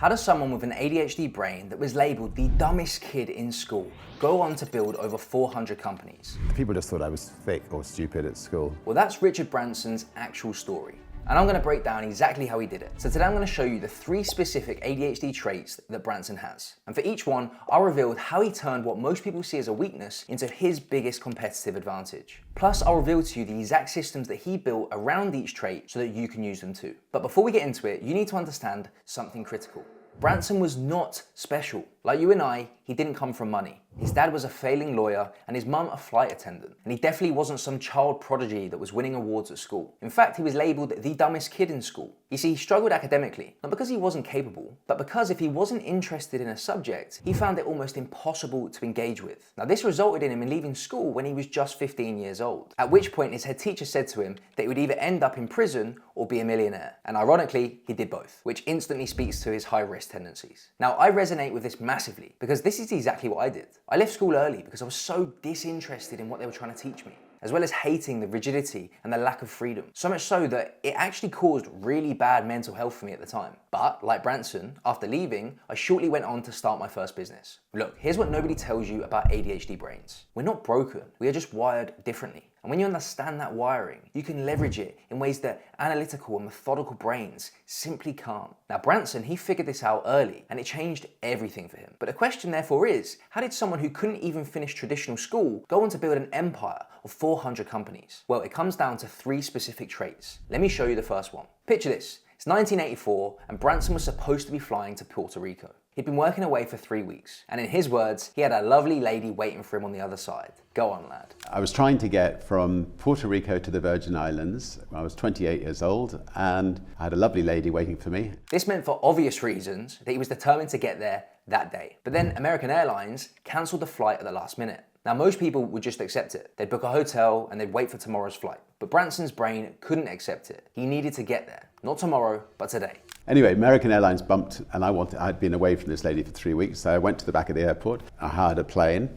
How does someone with an ADHD brain that was labelled the dumbest kid in school go on to build over 400 companies? People just thought I was thick or stupid at school. Well, that's Richard Branson's actual story. And I'm going to break down exactly how he did it. So today I'm going to show you the 3 specific ADHD traits that Branson has. And for each one, I'll reveal how he turned what most people see as a weakness into his biggest competitive advantage. Plus, I'll reveal to you the exact systems that he built around each trait so that you can use them too. But before we get into it, you need to understand something critical. Branson was not special. Like you and I, he didn't come from money. His dad was a failing lawyer and his mum a flight attendant. And he definitely wasn't some child prodigy that was winning awards at school. In fact, he was labelled the dumbest kid in school. You see, he struggled academically, not because he wasn't capable, but because if he wasn't interested in a subject, he found it almost impossible to engage with. Now, this resulted in him leaving school when he was just 15 years old, at which point his head teacher said to him that he would either end up in prison or be a millionaire. And ironically, he did both, which instantly speaks to his high-risk tendencies. Now, I resonate with this massively because this is exactly what I did. I left school early because I was so disinterested in what they were trying to teach me, as well as hating the rigidity and the lack of freedom. So much so that it actually caused really bad mental health for me at the time. But like Branson, after leaving, I shortly went on to start my first business. Look, here's what nobody tells you about ADHD brains. We're not broken, we are just wired differently. And when you understand that wiring, you can leverage it in ways that analytical and methodical brains simply can't. Now, Branson, he figured this out early and it changed everything for him. But the question therefore is, how did someone who couldn't even finish traditional school go on to build an empire of 400 companies? Well, it comes down to 3 specific traits. Let me show you the first one. Picture this. It's 1984 and Branson was supposed to be flying to Puerto Rico. He'd been working away for 3 weeks, and in his words, he had a lovely lady waiting for him on the other side. Go on, lad. I was trying to get from Puerto Rico to the Virgin Islands. I was 28 years old and I had a lovely lady waiting for me. This meant for obvious reasons that he was determined to get there that day. But then American Airlines cancelled the flight at the last minute. Now, most people would just accept it. They'd book a hotel and they'd wait for tomorrow's flight. But Branson's brain couldn't accept it. He needed to get there. Not tomorrow, but today. Anyway, American Airlines bumped and I'd been away from this lady for 3 weeks. So I went to the back of the airport. I hired a plane.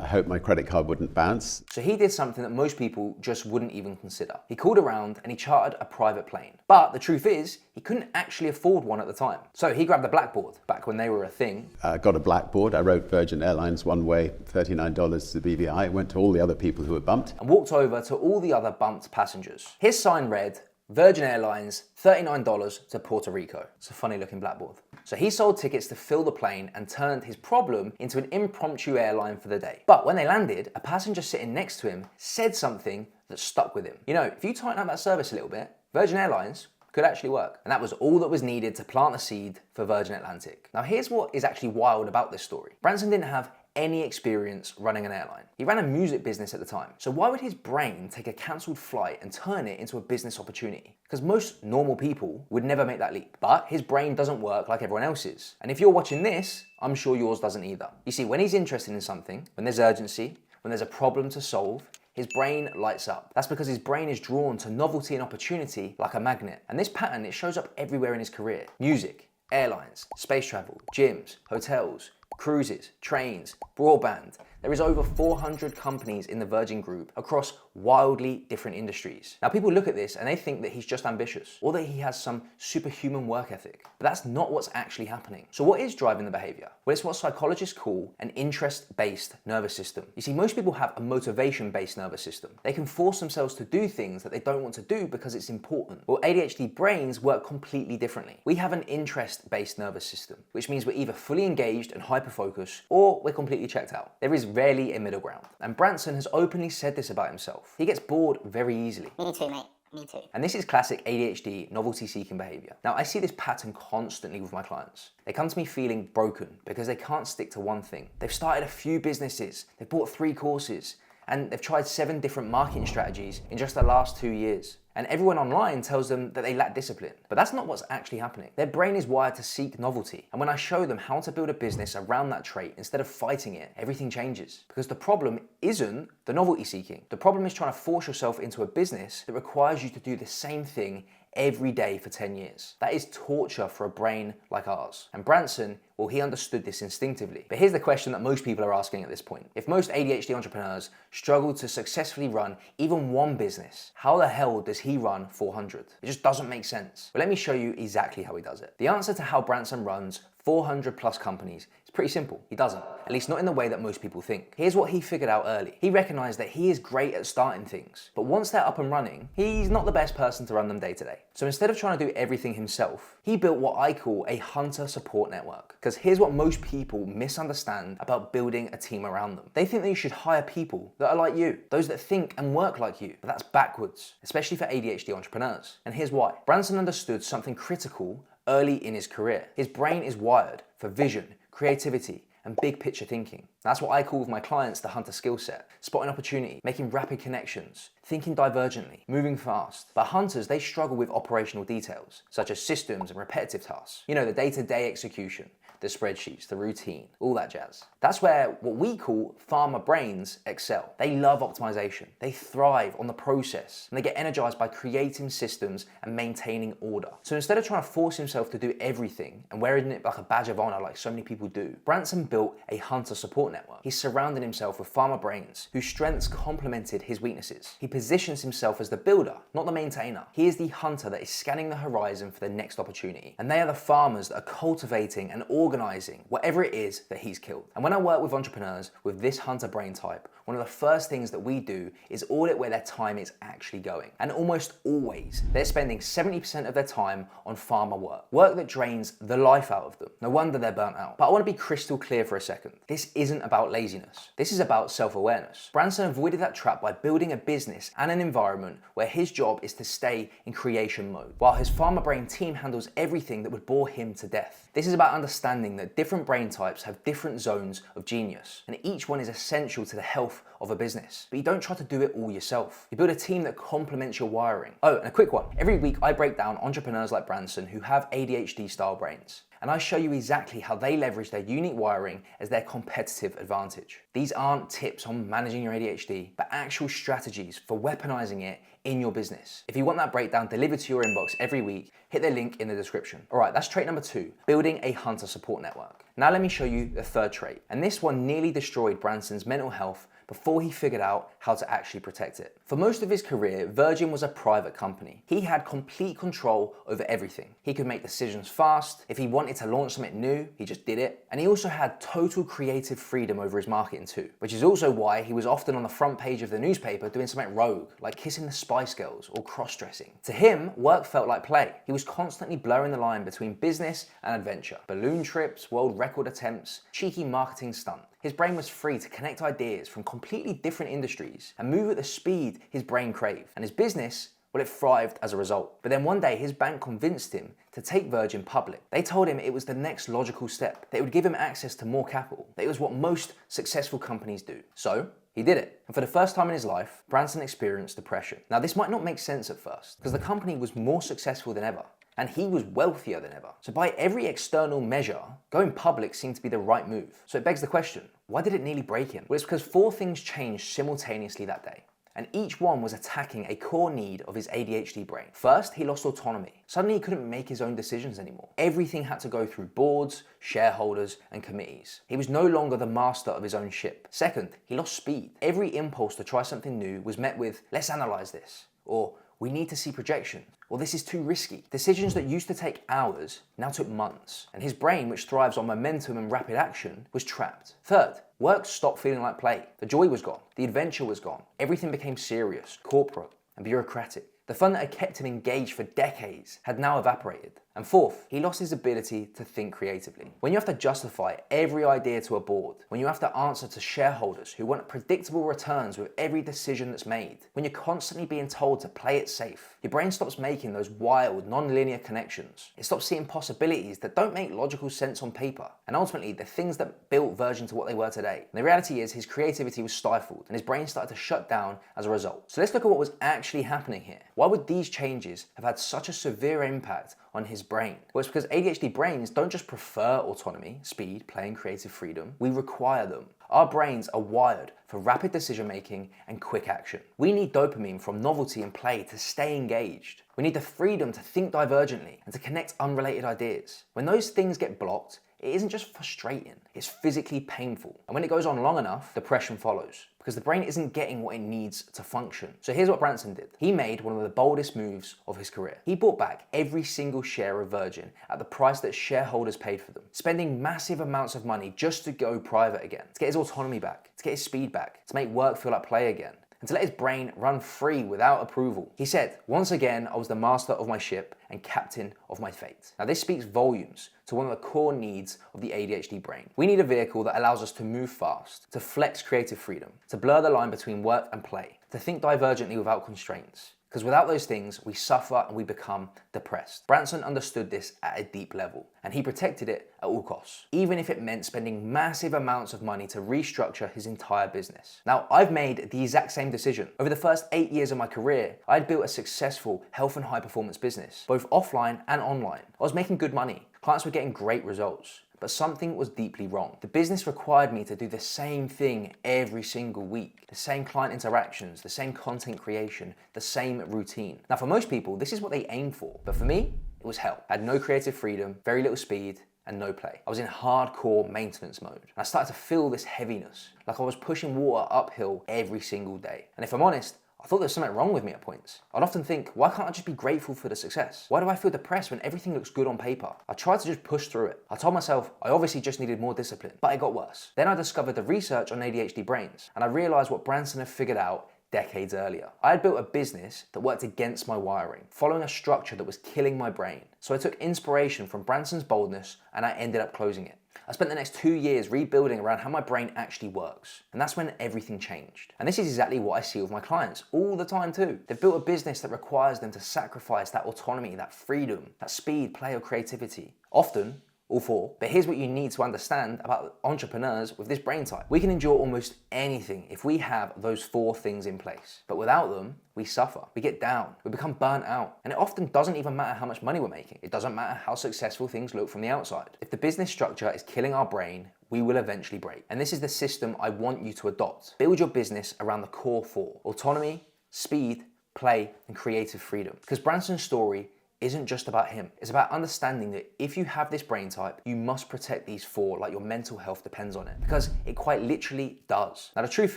I hoped my credit card wouldn't bounce. So he did something that most people just wouldn't even consider. He called around and he chartered a private plane. But the truth is, he couldn't actually afford one at the time. So he grabbed a blackboard, back when they were a thing. I got a blackboard. I wrote Virgin Airlines one way, $39 to the BVI. Went to all the other people who were bumped. And walked over to all the other bumped passengers. His sign read, Virgin Airlines, $39 to Puerto Rico. It's a funny looking blackboard. So he sold tickets to fill the plane and turned his problem into an impromptu airline for the day. But when they landed, a passenger sitting next to him said something that stuck with him. You know, if you tighten up that service a little bit, Virgin Airlines could actually work. And that was all that was needed to plant the seed for Virgin Atlantic. Now here's what is actually wild about this story. Branson didn't have any experience running an airline. He ran a music business at the time. So why would his brain take a cancelled flight and turn it into a business opportunity? Because most normal people would never make that leap. But his brain doesn't work like everyone else's. And if you're watching this, I'm sure yours doesn't either. You see, when he's interested in something, when there's urgency, when there's a problem to solve, his brain lights up. That's because his brain is drawn to novelty and opportunity like a magnet. And this pattern, it shows up everywhere in his career. Music, airlines, space travel, gyms, hotels, cruises, trains, broadband. There is over 400 companies in the Virgin Group across wildly different industries. Now people look at this and they think that he's just ambitious or that he has some superhuman work ethic, but that's not what's actually happening. So what is driving the behavior? Well, it's what psychologists call an interest-based nervous system. You see, most people have a motivation-based nervous system. They can force themselves to do things that they don't want to do because it's important. Well, ADHD brains work completely differently. We have an interest-based nervous system, which means we're either fully engaged and hyper-focused or we're completely checked out. There is rarely a middle ground. And Branson has openly said this about himself. He gets bored very easily. Me too, mate. Me too. And this is classic ADHD novelty-seeking behavior. Now, I see this pattern constantly with my clients. They come to me feeling broken because they can't stick to one thing. They've started a few businesses, they've bought 3 courses, and they've tried 7 different marketing strategies in just the last 2 years. And everyone online tells them that they lack discipline. But that's not what's actually happening. Their brain is wired to seek novelty. And when I show them how to build a business around that trait instead of fighting it, everything changes. Because the problem isn't the novelty seeking. The problem is trying to force yourself into a business that requires you to do the same thing every day for 10 years. That is torture for a brain like ours. And Branson, well, he understood this instinctively. But here's the question that most people are asking at this point. If most ADHD entrepreneurs struggle to successfully run even one business, how the hell does he run 400? It just doesn't make sense. But let me show you exactly how he does it. The answer to how Branson runs 400 plus companies. It's pretty simple. He doesn't, at least not in the way that most people think. Here's what he figured out early. He recognized that he is great at starting things, but once they're up and running, he's not the best person to run them day to day. So instead of trying to do everything himself, he built what I call a hunter support network. Because here's what most people misunderstand about building a team around them. They think that you should hire people that are like you, those that think and work like you, but that's backwards, especially for ADHD entrepreneurs. And here's why. Branson understood something critical early in his career. His brain is wired for vision, creativity, and big picture thinking. That's what I call with my clients the hunter skill set. Spotting opportunity, making rapid connections, thinking divergently, moving fast. But hunters, they struggle with operational details, such as systems and repetitive tasks. You know, the day-to-day execution, the spreadsheets, the routine, all that jazz. That's where what we call farmer brains excel. They love optimization. They thrive on the process, and they get energized by creating systems and maintaining order. So instead of trying to force himself to do everything and wearing it like a badge of honor like so many people do, Branson built a hunter support network. He surrounded himself with farmer brains whose strengths complemented his weaknesses. He positions himself as the builder, not the maintainer. He is the hunter that is scanning the horizon for the next opportunity, and they are the farmers that are cultivating and organizing whatever it is that he's killed. And when I work with entrepreneurs with this hunter brain type, one of the first things that we do is audit where their time is actually going. And almost always, they're spending 70% of their time on farmer work that drains the life out of them. No wonder they're burnt out. But I want to be crystal clear for a second. This isn't about laziness. This is about self-awareness. Branson avoided that trap by building a business and an environment where his job is to stay in creation mode, while his farmer brain team handles everything that would bore him to death. This is about understanding that different brain types have different zones of genius, and each one is essential to the health of a business. But you don't try to do it all yourself. You build a team that complements your wiring. Oh, and a quick one. Every week I break down entrepreneurs like Branson who have ADHD style brains, and I show you exactly how they leverage their unique wiring as their competitive advantage. These aren't tips on managing your ADHD, but actual strategies for weaponizing it in your business. If you want that breakdown delivered to your inbox every week, hit the link in the description. All right, that's trait number 2, building a hunter support network. Now let me show you the third trait. And this one nearly destroyed Branson's mental health before he figured out how to actually protect it. For most of his career, Virgin was a private company. He had complete control over everything. He could make decisions fast. If he wanted to launch something new, he just did it. And he also had total creative freedom over his marketing too, which is also why he was often on the front page of the newspaper doing something rogue, like kissing the Spice Girls or cross-dressing. To him, work felt like play. He was constantly blurring the line between business and adventure. Balloon trips, world record attempts, cheeky marketing stunt. His brain was free to connect ideas from completely different industries and move at the speed his brain craved. And his business, well, it thrived as a result. But then one day his bank convinced him to take Virgin public. They told him it was the next logical step, that it would give him access to more capital, that it was what most successful companies do. So he did it. And for the first time in his life, Branson experienced depression. Now this might not make sense at first, because the company was more successful than ever, and he was wealthier than ever. So by every external measure, going public seemed to be the right move. So it begs the question, why did it nearly break him? Well, it's because 4 things changed simultaneously that day, and each one was attacking a core need of his ADHD brain. First, he lost autonomy. Suddenly he couldn't make his own decisions anymore. Everything had to go through boards, shareholders, and committees. He was no longer the master of his own ship. Second, he lost speed. Every impulse to try something new was met with, let's analyze this, or we need to see projections, or this is too risky. Decisions that used to take hours now took months, and his brain, which thrives on momentum and rapid action, was trapped. Third, work stopped feeling like play. The joy was gone, the adventure was gone. Everything became serious, corporate, and bureaucratic. The fun that had kept him engaged for decades had now evaporated. And fourth, he lost his ability to think creatively. When you have to justify every idea to a board, when you have to answer to shareholders who want predictable returns with every decision that's made, when you're constantly being told to play it safe, your brain stops making those wild, non-linear connections. It stops seeing possibilities that don't make logical sense on paper, and ultimately the things that built Virgin to what they were today. And the reality is his creativity was stifled, and his brain started to shut down as a result. So let's look at what was actually happening here. Why would these changes have had such a severe impact on his brain? Well, it's because ADHD brains don't just prefer autonomy, speed, play, and creative freedom. We require them. Our brains are wired for rapid decision making and quick action. We need dopamine from novelty and play to stay engaged. We need the freedom to think divergently and to connect unrelated ideas. When those things get blocked, it isn't just frustrating, it's physically painful. And when it goes on long enough, depression follows. because the brain isn't getting what it needs to function. So here's what Branson did. He made one of the boldest moves of his career. He bought back every single share of Virgin at the price that shareholders paid for them, spending massive amounts of money just to go private again, to get his autonomy back, to get his speed back, to make work feel like play again, and to let his brain run free without approval. He said, "Once again, I was the master of my ship and captain of my fate." Now this speaks volumes to one of the core needs of the ADHD brain. We need a vehicle that allows us to move fast, to flex creative freedom, to blur the line between work and play, to think divergently without constraints. Because without those things, we suffer and we become depressed. Branson understood this at a deep level, and he protected it at all costs, even if it meant spending massive amounts of money to restructure his entire business. Now, I've made the exact same decision. Over the first 8 years of my career, I'd built a successful health and high performance business, both offline and online. I was making good money. Clients were getting great results. But something was deeply wrong. The business required me to do the same thing every single week. The same client interactions, the same content creation, the same routine. Now for most people, this is what they aim for. But for me, it was hell. I had no creative freedom, very little speed, and no play. I was in hardcore maintenance mode. And I started to feel this heaviness, like I was pushing water uphill every single day. And if I'm honest, I thought there was something wrong with me at points. I'd often think, why can't I just be grateful for the success? Why do I feel depressed when everything looks good on paper? I tried to just push through it. I told myself I obviously just needed more discipline, but it got worse. Then I discovered the research on ADHD brains, and I realized what Branson had figured out decades earlier. I had built a business that worked against my wiring, following a structure that was killing my brain. So I took inspiration from Branson's boldness and I ended up closing it. I spent the next 2 years rebuilding around how my brain actually works. And that's when everything changed. And this is exactly what I see with my clients all the time too. They've built a business that requires them to sacrifice that autonomy, that freedom, that speed, play, or creativity. Often, all four. But here's what you need to understand about entrepreneurs with this brain type. We can endure almost anything if we have those 4 things in place. But without them, we suffer, we get down, we become burnt out. And it often doesn't even matter how much money we're making. It doesn't matter how successful things look from the outside. If the business structure is killing our brain, we will eventually break. And this is the system I want you to adopt. Build your business around the core 4: autonomy, speed, play, and creative freedom. Because Branson's story isn't just about him. It's about understanding that if you have this brain type, you must protect these 4 like your mental health depends on it, because it quite literally does. Now the truth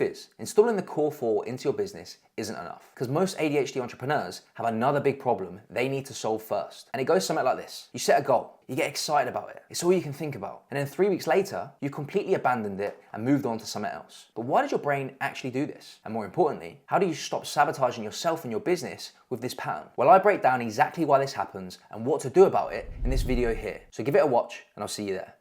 is, installing the core 4 into your business isn't enough, because most ADHD entrepreneurs have another big problem they need to solve first. And it goes something like this. You set a goal, you get excited about it, it's all you can think about. And then 3 weeks later, you completely abandoned it and moved on to something else. But why did your brain actually do this? And more importantly, how do you stop sabotaging yourself and your business with this pattern? Well, I break down exactly why this happens and what to do about it in this video here. So give it a watch and I'll see you there.